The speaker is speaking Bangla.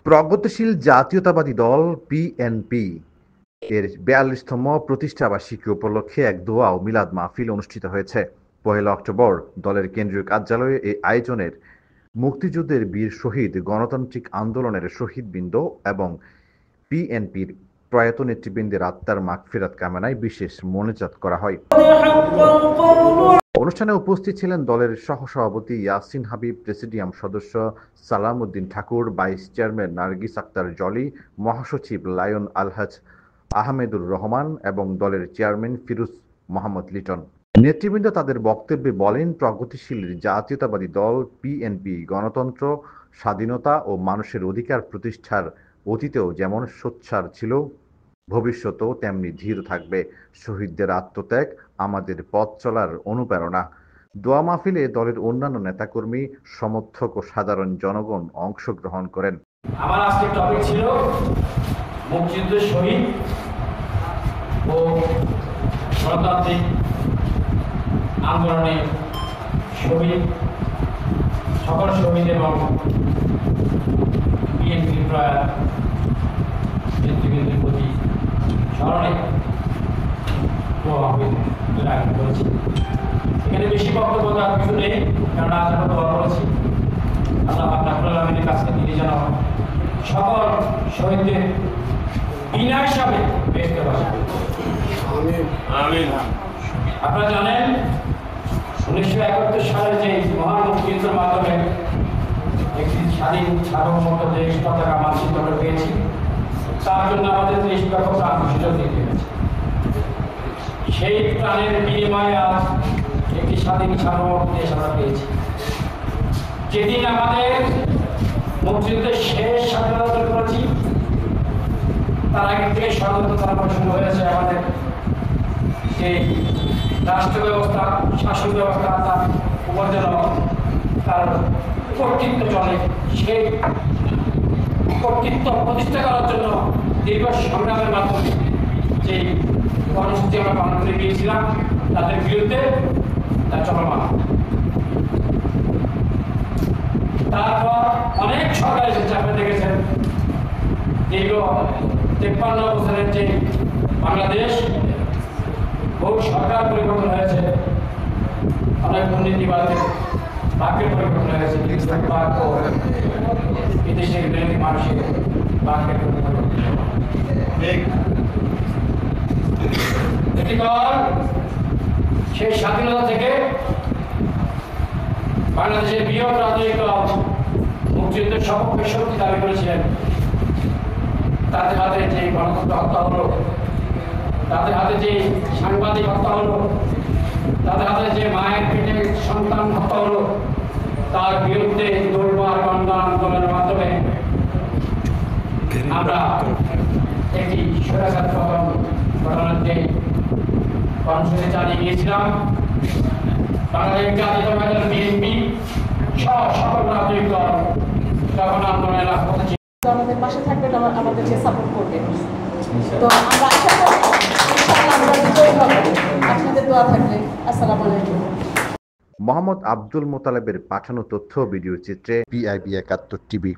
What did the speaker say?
প্রগতিশীল জাতীয়তাবাদী দল বিএনপি এর ৪২তম প্রতিষ্ঠাবার্ষিকী উপলক্ষে এক দোয়া ও মিলাদ মাহফিল অনুষ্ঠিত হয়েছে। ১ অক্টোবর দলের কেন্দ্রীয় কার্যালয়ে এই আয়োজনের মুক্তিযুদ্ধের বীর শহীদ, গণতান্ত্রিক আন্দোলনের শহীদবৃন্দ এবং বিএনপির প্রয়াত নেতৃবৃন্দের আত্মার মাগফিরাত কামনায় বিশেষ মোনাজাত করা হয়। অনুষ্ঠানে উপস্থিত ছিলেন দলের সহসভাপতি ইয়াসিন হাবিব, প্রেসিডিয়াম সদস্য সালাম উদ্দিন ঠাকুর, ভাইস চেয়ারম্যান নার্গিস আক্তার জলি, মহাসচিব লায়ন আলহাজ আহমেদুর রহমান এবং দলের চেয়ারম্যান ফিরোজ মোহাম্মদ লিটন। নেতৃবৃন্দ তাদের বক্তব্যে বলেন, প্রগতিশীল জাতীয়তাবাদী দল বিএনপি গণতন্ত্র, স্বাধীনতা ও মানুষের অধিকার প্রতিষ্ঠার অতীতেও যেমন সোচ্চার ছিল, ভবিষ্যতেও তেমনি ধীর থাকবে। শহীদদের আত্মত্যাগ আমাদের পথ চলার অনুপ্রেরণা। দোয়া মাহফিলে দলের অন্যান্য নেতাকর্মী, সমর্থক ও সাধারণ জনগণ অংশগ্রহণ করেন। আমার আজকের টপিক ছিল মুক্তিযুদ্ধের শহীদ ও গণতান্ত্রিক আন্দোলনে শহীদ, সকল শহীদ এবং বিএনপির প্রয়াত নেতৃবৃন্দের প্রতি স্মরণে আয়োজন করেছি। এখানে বেশি বক্তব্য দেওয়ার কিছু নেই, কারণ আজ আমরা দোয়া করেছি আল্লাহ রাব্বুল আলামিনের কাছে তিনি যেন সকল শহীদদের বিনা হিসাবে বেহেশতে পারেন। আপনারা জানেন 1971 সালে যে মহান মুক্তিযুদ্ধের মাধ্যমে একটি স্বাধীন সার্বভৌমত্ব দেশ পতাকা মানচিত্র আমরা পেয়েছি, তার জন্য আমাদের দেশ ব্যাপক প্রাণ দিতে হয়েছে। সেই প্রাণের বিনিময়ে আজ একটি স্বাধীন সার্বভৌম দেশ আমরা পেয়েছি। যেদিন আমাদের মুক্তিযুদ্ধের শেষ স্বাধীনতা অর্জন করেছি, তার আগে থেকে স্বাধীনতা শুরু হয়েছে আমাদের সেই রাষ্ট্র ব্যবস্থা, শাসন ব্যবস্থা, তার উপর যেন তার কর্তৃত্ব চলে, সেই কর্তৃত্ব প্রতিষ্ঠা করার জন্য দীর্ঘ সংগ্রামের মাধ্যমে যে কর্মসূচি আমরা পালন করে গিয়েছিলাম, তাদের বিরুদ্ধে তা চলমান। তারপর অনেক সরকার এসেছে, আপনি দেখেছেন দীর্ঘ 53 বছরের যে বাংলাদেশ, বহু সরকার পরিবর্তন হয়েছে, অনেক দুর্নীতিবাদের ভাগ্যের পরিবর্তন হয়েছে, বিদেশের মানুষের ভাগ্যের পরিবর্তন। সেই স্বাধীনতা থেকে বাংলাদেশের বৃহৎ রাজনৈতিক দল মুক্তিযুদ্ধের সপক্ষে শক্তি দাবি করেছিলেন। তাদের হাতে যে গণতন্ত্র হত্যা হলো, তাদের হাতে যে সাংবাদিক হত্যা হলো, তাদের হাতে যে মায়ের পেটে সন্তান হত্যা হলো, তার বিরুদ্ধে দৌড়বার গণ আন্দোলনের মাধ্যমে আমরা একটি স্বৈরাচার পতন ঘটানোর যে কর্মসূচি চালিয়ে গিয়েছিলাম। বাংলাদেশ জাতীয়তাবাদী দল বিএনপি সহ সকল রাজনৈতিক দল তখন আন্দোলনে লাভ করেছে। আমাদের পাশে থাকবেন, আমাদেরকে সাপোর্ট করবেন। তো আমরা আশা করি ইনশাআল্লাহ আমরা বিজয়ী হব আপনাদের দোয়া থাকলে। আসসালামু আলাইকুম। মোহাম্মদ আব্দুল মোতালেবের পাঠানো তথ্য ভিডিও চিত্রে PIB ৭১ টিভি।